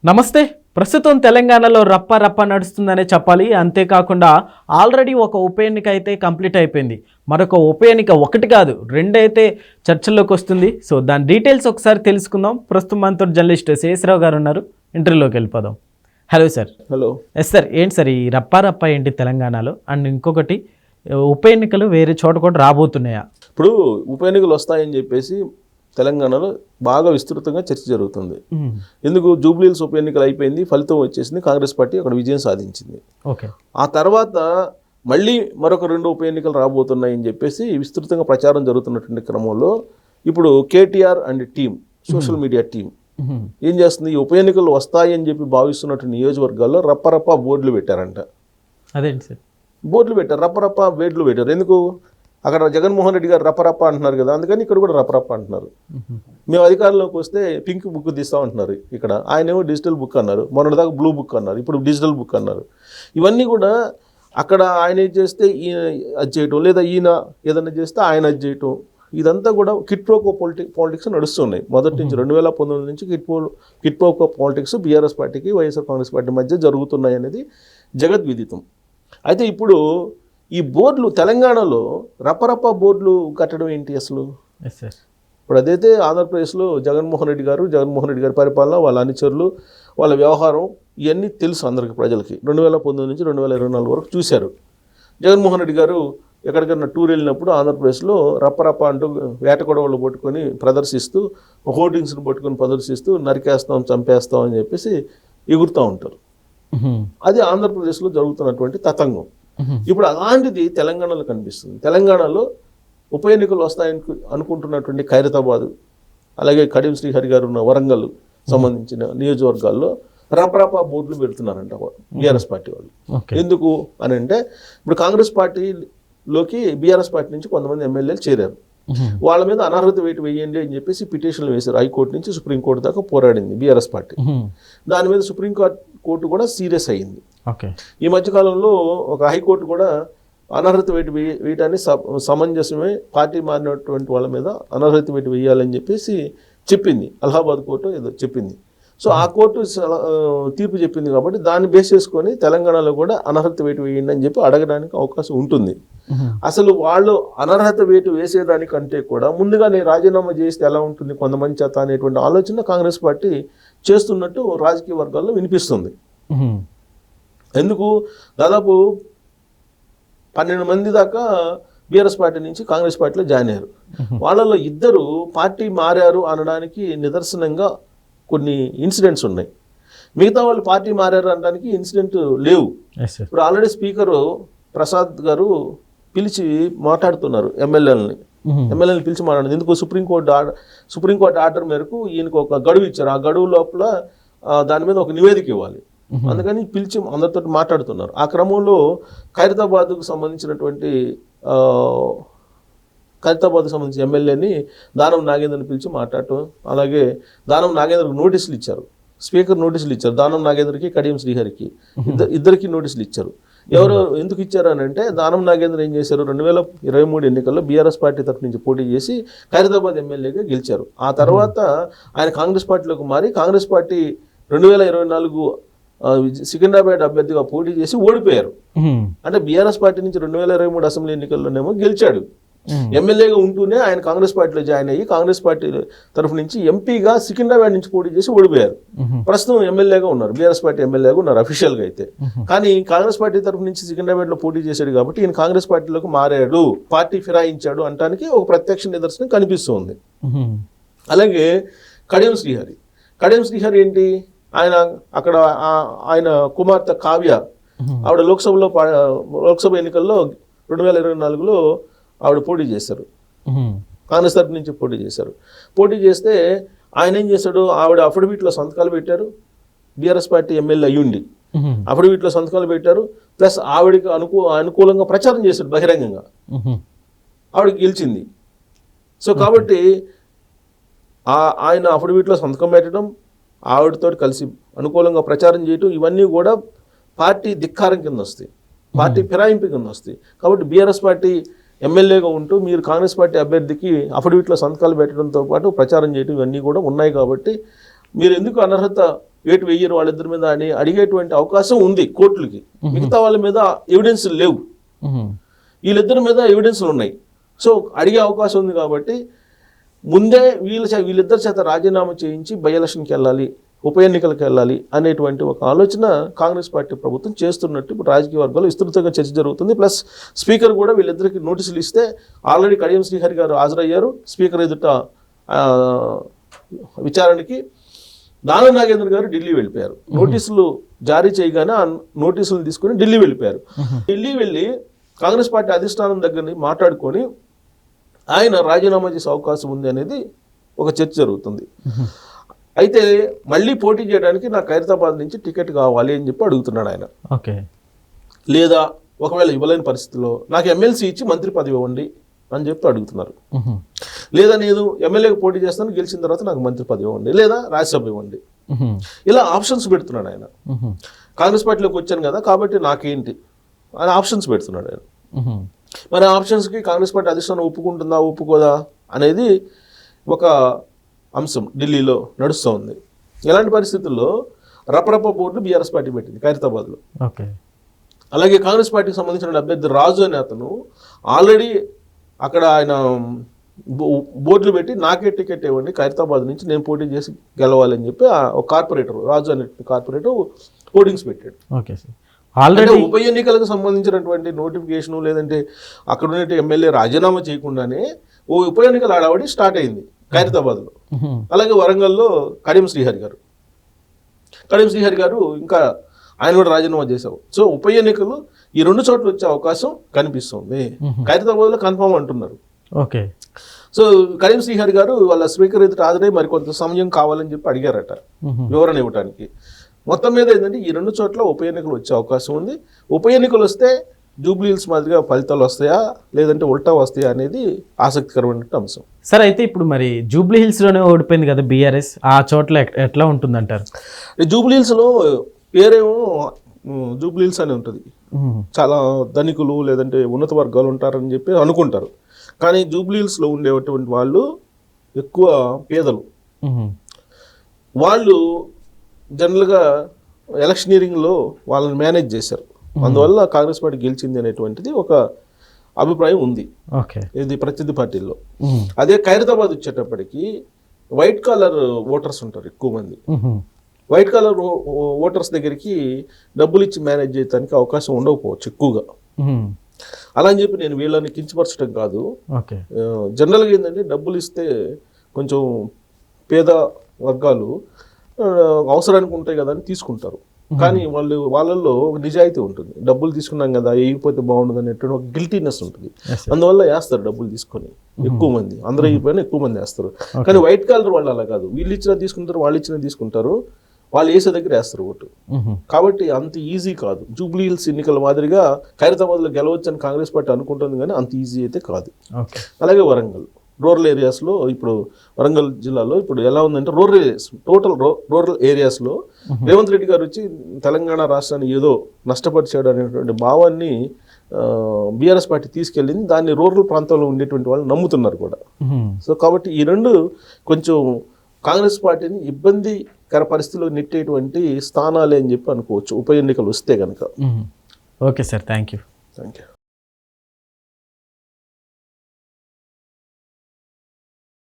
నమస్తే. ప్రస్తుతం తెలంగాణలో రప్ప నడుస్తుందనే చెప్పాలి. అంతేకాకుండా ఆల్రెడీ ఒక ఉప ఎన్నిక అయితే కంప్లీట్ అయిపోయింది. మరొక ఉప ఎన్నిక ఒకటి కాదు రెండైతే చర్చల్లోకి వస్తుంది. సో దాని డీటెయిల్స్ ఒకసారి తెలుసుకుందాం. ప్రస్తుతం మనతో జర్నలిస్ట్ శేషరావు గారు ఉన్నారు. ఇంటర్వ్యూలోకి వెళ్ళిపోదాం. Hello sir. Hello. Yes sir. ఏంటి సార్ ఈ రప్ప ఏంటి తెలంగాణలో? అండ్ ఇంకొకటి, ఉప ఎన్నికలు వేరే చోట కూడా రాబోతున్నాయా? ఇప్పుడు ఉప ఎన్నికలు వస్తాయని చెప్పేసి తెలంగాణలో బాగా విస్తృతంగా చర్చ జరుగుతుంది. ఎందుకు? జూబ్లీహిల్స్ ఉప ఎన్నికలు అయిపోయింది, ఫలితం వచ్చేసింది, కాంగ్రెస్ పార్టీ అక్కడ విజయం సాధించింది. ఓకే. ఆ తర్వాత మళ్ళీ మరొక 2 ఉప ఎన్నికలు రాబోతున్నాయని చెప్పేసి విస్తృతంగా ప్రచారం జరుగుతున్నటువంటి క్రమంలో ఇప్పుడు KTR and team, social media team ఏం చేస్తుంది? ఈ ఉప ఎన్నికలు వస్తాయని చెప్పి భావిస్తున్నటువంటి నియోజకవర్గాల్లో రప్ప బోర్డులు పెట్టారంట. అదేంటి సార్? బోర్డులు పెట్టారు, రప్ప బోర్డులు పెట్టారు. ఎందుకు? అక్కడ జగన్మోహన్ రెడ్డి గారు రప్ప అంటున్నారు కదా, అందుకని ఇక్కడ కూడా రప్ప అంటున్నారు. మేము అధికారంలోకి వస్తే పింక్ బుక్ తీస్తాం అంటున్నారు. ఇక్కడ ఆయనేమో డిజిటల్ బుక్ అన్నారు, మొన్నటిదాకా బ్లూ బుక్ అన్నారు, ఇప్పుడు డిజిటల్ బుక్ అన్నారు. ఇవన్నీ కూడా అక్కడ ఆయన ఏది చేస్తే ఈయన అది చేయటం, లేదా ఈయన ఏదైనా చేస్తే ఆయన అది చేయటం, ఇదంతా కూడా కిట్ ప్రోకో పాలిటిక్స్ నడుస్తున్నాయి మొదటి నుంచి. 2019 నుంచి కిట్ ప్రోకో పాలిటిక్స్ బీఆర్ఎస్ పార్టీకి వైఎస్ఆర్ కాంగ్రెస్ పార్టీ మధ్య జరుగుతున్నాయి అనేది జగద్విదితం. అయితే ఇప్పుడు ఈ బోర్డులు తెలంగాణలో రప్ప బోర్డులు కట్టడం ఏంటి అసలు? ఇప్పుడు అదైతే ఆంధ్రప్రదేశ్లో జగన్మోహన్ రెడ్డి గారి పరిపాలన, వాళ్ళ అనుచరులు, వాళ్ళ వ్యవహారం ఇవన్నీ తెలుసు అందరికి, ప్రజలకి. 2019 నుంచి 2024 వరకు చూశారు. జగన్మోహన్ రెడ్డి గారు ఎక్కడికైనా టూర్ వెళ్ళినప్పుడు ఆంధ్రప్రదేశ్లో రప్ప అంటూ వేట గొడవలు పట్టుకొని ప్రదర్శిస్తూ, హోర్డింగ్స్ని పట్టుకొని ప్రదర్శిస్తూ నరికేస్తాం, చంపేస్తాం అని చెప్పేసి ఎగురుతూ ఉంటారు. అది ఆంధ్రప్రదేశ్లో జరుగుతున్నటువంటి తతంగం. ఇప్పుడు అలాంటిది తెలంగాణలో కనిపిస్తుంది. తెలంగాణలో ఉప ఎన్నికలు వస్తాయని అనుకుంటున్నటువంటి ఖైరతాబాద్, అలాగే కడియం శ్రీహరి గారు ఉన్న వరంగల్ సంబంధించిన నియోజకవర్గాల్లో రప్ప బోర్డులు పెడుతున్నారంట బీఆర్ఎస్ పార్టీ వాళ్ళు. ఎందుకు అని అంటే, ఇప్పుడు కాంగ్రెస్ పార్టీలోకి బీఆర్ఎస్ పార్టీ నుంచి కొంతమంది ఎమ్మెల్యేలు చేరారు. వాళ్ళ మీద అనర్హత వేటు వేయండి అని చెప్పేసి పిటిషన్లు వేశారు. హైకోర్టు నుంచి సుప్రీంకోర్టు దాకా పోరాడింది బీఆర్ఎస్ పార్టీ. దాని మీద సుప్రీంకోర్టు కూడా సీరియస్ అయ్యింది. ఈ మధ్యకాలంలో ఒక హైకోర్టు కూడా అనర్హత వేటు వేయటాన్ని సమంజసమే, పార్టీ మారినటువంటి వాళ్ళ మీద అనర్హత వేటు వేయాలని చెప్పేసి చెప్పింది. అలహాబాద్ కోర్టు ఏదో చెప్పింది. సో ఆ కోర్టు తీర్పు చెప్పింది కాబట్టి దాన్ని బేస్ చేసుకొని తెలంగాణలో కూడా అనర్హత వేటు వేయండి అని చెప్పి అడగడానికి అవకాశం ఉంటుంది. అసలు వాళ్ళు అనర్హత వేటు వేసేదానికంటే కూడా ముందుగానే రాజీనామా చేస్తే ఎలా ఉంటుంది కొంతమంది చేత అనేటువంటి ఆలోచన కాంగ్రెస్ పార్టీ చేస్తున్నట్టు రాజకీయ వర్గాల్లో వినిపిస్తుంది. ఎందుకు? దాదాపు 12 మంది దాకా బీఆర్ఎస్ పార్టీ నుంచి కాంగ్రెస్ పార్టీలో జాయిన్ అయ్యారు. వాళ్ళలో 2 పార్టీ మారారు అనడానికి నిదర్శనంగా కొన్ని ఇన్సిడెంట్స్ ఉన్నాయి. మిగతా వాళ్ళు పార్టీ మారారు అనడానికి ఇన్సిడెంట్ లేవు. ఇప్పుడు ఆల్రెడీ స్పీకరు ప్రసాద్ గారు పిలిచి మాట్లాడుతున్నారు ఎమ్మెల్యేలని పిలిచి మాట్లాడుతుంది. ఎందుకు? సుప్రీంకోర్టు ఆర్డర్ మేరకు ఈయనకు ఒక గడువు ఇచ్చారు. ఆ గడువు లోపల దాని మీద ఒక నివేదిక ఇవ్వాలి. అందుకని పిలిచి అందరితో మాట్లాడుతున్నారు. ఆ క్రమంలో ఖైరతాబాద్కు సంబంధించిన ఎమ్మెల్యేని దానం నాగేంద్రని పిలిచి మాట్లాడటం, అలాగే దానం నాగేంద్రకు నోటీసులు ఇచ్చారు. స్పీకర్ నోటీసులు ఇచ్చారు. దానం నాగేంద్రకి, కడియం శ్రీహరికి ఇద్దరికి నోటీసులు ఇచ్చారు. ఎవరు ఎందుకు ఇచ్చారు అని అంటే, దానం నాగేంద్ర ఏం చేశారు, 2023 ఎన్నికల్లో బీఆర్ఎస్ పార్టీ తరఫు నుంచి పోటీ చేసి ఖైరతాబాద్ ఎమ్మెల్యేగా గెలిచారు. ఆ తర్వాత ఆయన కాంగ్రెస్ పార్టీలోకి మారి కాంగ్రెస్ పార్టీ 2024 సికింద్రాబాద్ అభ్యర్థిగా పోటీ చేసి ఓడిపోయారు. అంటే బీఆర్ఎస్ పార్టీ నుంచి 2023 అసెంబ్లీ ఎన్నికల్లోనేమో గెలిచాడు. ఎమ్మెల్యేగా ఉంటూనే ఆయన కాంగ్రెస్ పార్టీలో జాయిన్ అయ్యి కాంగ్రెస్ పార్టీ తరఫు నుంచి ఎంపీగా సికింద్రాబాద్ నుంచి పోటీ చేసి ఓడిపోయారు. ప్రస్తుతం ఎమ్మెల్యేగా ఉన్నారు, బీఆర్ఎస్ పార్టీ ఎమ్మెల్యేగా ఉన్నారు అఫీషియల్గా అయితే. కానీ కాంగ్రెస్ పార్టీ తరఫు నుంచి సికింద్రాబాద్లో పోటీ చేశాడు కాబట్టి ఈయన కాంగ్రెస్ పార్టీలోకి మారాడు, పార్టీ ఫిరాయించాడు అంటానికి ఒక ప్రత్యక్ష నిదర్శనం కనిపిస్తుంది. అలాగే కడియం శ్రీహరి ఏంటి, ఆయన కుమార్తె కావ్య, ఆవిడ లోక్సభ ఎన్నికల్లో 2024లో ఆవిడ పోటీ చేశారు. కాంగ్రెస్ తరఫు నుంచి పోటీ చేస్తే ఆయన ఏం చేశాడు, ఆవిడ అఫిడవిట్లో సంతకాలు పెట్టారు. బీఆర్ఎస్ పార్టీ ఎమ్మెల్యే అయ్యుండి అఫిడవిట్లో సంతకాలు పెట్టారు. ప్లస్ ఆవిడకి అనుకూలంగా ప్రచారం చేశాడు బహిరంగంగా. ఆవిడకి గెలిచింది. సో కాబట్టి ఆయన అఫిడవిట్లో సంతకం పెట్టడం, ఆవిడతో కలిసి అనుకూలంగా ప్రచారం చేయటం, ఇవన్నీ కూడా పార్టీ ధిక్కారం కింద వస్తాయి, పార్టీ ఫిరాయింపు కింద వస్తాయి. కాబట్టి బీఆర్ఎస్ పార్టీ ఎమ్మెల్యేగా ఉంటూ మీరు కాంగ్రెస్ పార్టీ అభ్యర్థికి అఫిడవిట్లో సంతకాలు పెట్టడంతో పాటు ప్రచారం చేయడం ఇవన్నీ కూడా ఉన్నాయి. కాబట్టి మీరు ఎందుకు అనర్హత వేటు వెయ్యరు వాళ్ళిద్దరి మీద అని అడిగేటువంటి అవకాశం ఉంది కోర్టులకి. మిగతా వాళ్ళ మీద ఎవిడెన్స్ లేవు, వీళ్ళిద్దరి మీద ఎవిడెన్స్లు ఉన్నాయి. సో అడిగే అవకాశం ఉంది కాబట్టి ముందే వీళ్ళిద్దరి చేత రాజీనామా చేయించి బై ఎలక్షన్కి వెళ్ళాలి, ఉప ఎన్నికలకు వెళ్ళాలి అనేటువంటి ఒక ఆలోచన కాంగ్రెస్ పార్టీ ప్రభుత్వం చేస్తున్నట్టు ఇప్పుడు రాజకీయ వర్గాల్లో విస్తృతంగా చర్చ జరుగుతుంది. ప్లస్ స్పీకర్ కూడా వీళ్ళిద్దరికి నోటీసులు ఇస్తే ఆల్రెడీ కడియం శ్రీహరి గారు హాజరయ్యారు స్పీకర్ ఎదుట విచారణకి. దానం నాగేంద్ర గారు ఢిల్లీ వెళ్ళిపోయారు. నోటీసులు జారీ చేయగానే ఆ నోటీసులు తీసుకుని ఢిల్లీ వెళ్ళిపోయారు. ఢిల్లీ వెళ్ళి కాంగ్రెస్ పార్టీ అధిష్టానం దగ్గరని మాట్లాడుకొని ఆయన రాజీనామా చేసే అవకాశం ఉంది అనేది ఒక చర్చ జరుగుతుంది. అయితే మళ్ళీ పోటీ చేయడానికి నాకు ఖైరతాబాద్ నుంచి టికెట్ కావాలి అని చెప్పి అడుగుతున్నాడు ఆయన. ఓకే, లేదా ఒకవేళ ఇవ్వలేని పరిస్థితిలో నాకు ఎమ్మెల్సీ ఇచ్చి మంత్రి పదవి ఇవ్వండి అని చెప్పి అడుగుతున్నారు. లేదా నేను ఎమ్మెల్యేకి పోటీ చేస్తాను, గెలిచిన తర్వాత నాకు మంత్రి పదవి ఇవ్వండి, లేదా రాజ్యసభ ఇవ్వండి, ఇలా ఆప్షన్స్ పెడుతున్నాడు ఆయన. కాంగ్రెస్ పార్టీలోకి వచ్చాను కదా కాబట్టి నాకేంటి అని ఆప్షన్స్ పెడుతున్నాడు ఆయన. మరి ఆప్షన్స్కి కాంగ్రెస్ పార్టీ అధిష్టానం ఒప్పుకుంటుందా ఒప్పుకోదా అనేది ఒక అంశం ఢిల్లీలో నడుస్తూ ఉంది. ఇలాంటి పరిస్థితుల్లో రపరప బోర్డు బీఆర్ఎస్ పార్టీ పెట్టింది ఖైరతాబాద్లో. ఓకే, అలాగే కాంగ్రెస్ పార్టీకి సంబంధించిన అభ్యర్థి రాజు అనే అతను ఆల్రెడీ అక్కడ ఆయన బోర్డులు పెట్టి నాకే టికెట్ ఇవ్వండి ఖైరతాబాద్ నుంచి నేను పోటీ చేసి గెలవాలని చెప్పి ఒక కార్పొరేటర్ రాజు అనే కార్పొరేటర్ హోర్డింగ్స్ పెట్టాడు. ఓకే సార్, ఆల్రెడీ ఉప ఎన్నికలకు సంబంధించినటువంటి నోటిఫికేషన్ లేదంటే అక్కడ ఉన్న ఎమ్మెల్యే రాజీనామా చేయకుండానే ఓ ఉప ఎన్నికల ఆడవాడి స్టార్ట్ అయింది ఖైరతాబాద్లో. అలాగే వరంగల్లో కడియం శ్రీహరి గారు ఇంకా ఆయన కూడా రాజీనామా చేశావు. సో ఉప ఎన్నికలు ఈ రెండు చోట్ల వచ్చే అవకాశం కనిపిస్తుంది. ఖైరతాబాద్లో కన్ఫామ్ అంటున్నారు. ఓకే, సో కడియం శ్రీహరి గారు వాళ్ళ స్పీకర్ ఎదుట హాజరై మరి కొంత సమయం కావాలని చెప్పి అడిగారట వివరణ ఇవ్వడానికి. మొత్తం మీద ఏంటంటే ఈ రెండు చోట్ల ఉప ఎన్నికలు వచ్చే అవకాశం ఉంది. ఉప ఎన్నికలు వస్తే జూబ్లీ హిల్స్ మాదిరిగా ఫలితాలు వస్తాయా లేదంటే ఉల్టా వస్తాయా అనేది ఆసక్తికరమైన అంశం. సార్, అయితే ఇప్పుడు మరి జూబ్లీ హిల్స్లోనే ఓడిపోయింది కదా బీఆర్ఎస్, ఆ చోట్ల ఎట్లా ఉంటుందంటారు? జూబ్లీ హిల్స్లో పేరేమో జూబ్లీ హిల్స్ అని ఉంటుంది. చాలా ధనికులు లేదంటే ఉన్నత వర్గాలు ఉంటారని చెప్పి అనుకుంటారు. కానీ జూబ్లీ హిల్స్లో ఉండేటువంటి వాళ్ళు ఎక్కువ పేదలు. వాళ్ళు జనరల్గా ఎలక్షనీరింగ్లో వాళ్ళని మేనేజ్ చేశారు. అందువల్ల కాంగ్రెస్ పార్టీ గెలిచింది అనేటువంటిది ఒక అభిప్రాయం ఉంది ఇది ప్రత్యర్థి పార్టీల్లో. అదే ఖైరతాబాద్ వచ్చేటప్పటికి వైట్ కాలర్ ఓటర్స్ ఉంటారు ఎక్కువ మంది. వైట్ కాలర్ ఓటర్స్ దగ్గరికి డబ్బులు ఇచ్చి మేనేజ్ చేయడానికి అవకాశం ఉండకపోవచ్చు ఎక్కువగా. అలా అని చెప్పి నేను వీళ్ళని కించపరచడం కాదు. జనరల్గా ఏంటంటే డబ్బులు ఇస్తే కొంచెం పేద వర్గాలు అవసరానికి ఉంటాయి కదా అని తీసుకుంటారు. కానీ వాళ్ళల్లో ఒక నిజాయితీ ఉంటుంది. డబ్బులు తీసుకున్నాం కదా వేయకపోతే బాగుండదు అనేటువంటి ఒక గిల్టీనెస్ ఉంటుంది. అందువల్ల వేస్తారు డబ్బులు తీసుకొని ఎక్కువ మంది. అందరూ అయిపోయినా ఎక్కువ మంది వేస్తారు. కానీ వైట్ కాలర్ వాళ్ళు అలా కాదు. వీళ్ళు ఇచ్చినా తీసుకుంటారు, వాళ్ళు ఇచ్చినా తీసుకుంటారు, వాళ్ళు వేసే దగ్గర వేస్తారు ఓటు. కాబట్టి అంత ఈజీ కాదు. జూబ్లీ హిల్స్ ఎన్నికల మాదిరిగా ఖైరతాబాద్లో గెలవచ్చని కాంగ్రెస్ పార్టీ అనుకుంటుంది కానీ అంత ఈజీ అయితే కాదు. అలాగే వరంగల్ రూరల్ ఏరియాస్లో ఇప్పుడు వరంగల్ జిల్లాలో ఇప్పుడు ఎలా ఉందంటే రూరల్ ఏరియాస్లో రేవంత్ రెడ్డి గారు వచ్చి తెలంగాణ రాష్ట్రాన్ని ఏదో నష్టపరిచాడు అనేటువంటి భావాన్ని బీఆర్ఎస్ పార్టీ తీసుకెళ్ళింది. దాన్ని రూరల్ ప్రాంతంలో ఉండేటువంటి వాళ్ళు నమ్ముతున్నారు కూడా. సో కాబట్టి ఈ రెండు కొంచెం కాంగ్రెస్ పార్టీని ఇబ్బందికర పరిస్థితిలో నెట్టేటువంటి స్థానాలే అని చెప్పి అనుకోవచ్చు ఉప ఎన్నికలు వస్తే కనుక. Okay sir, thank you.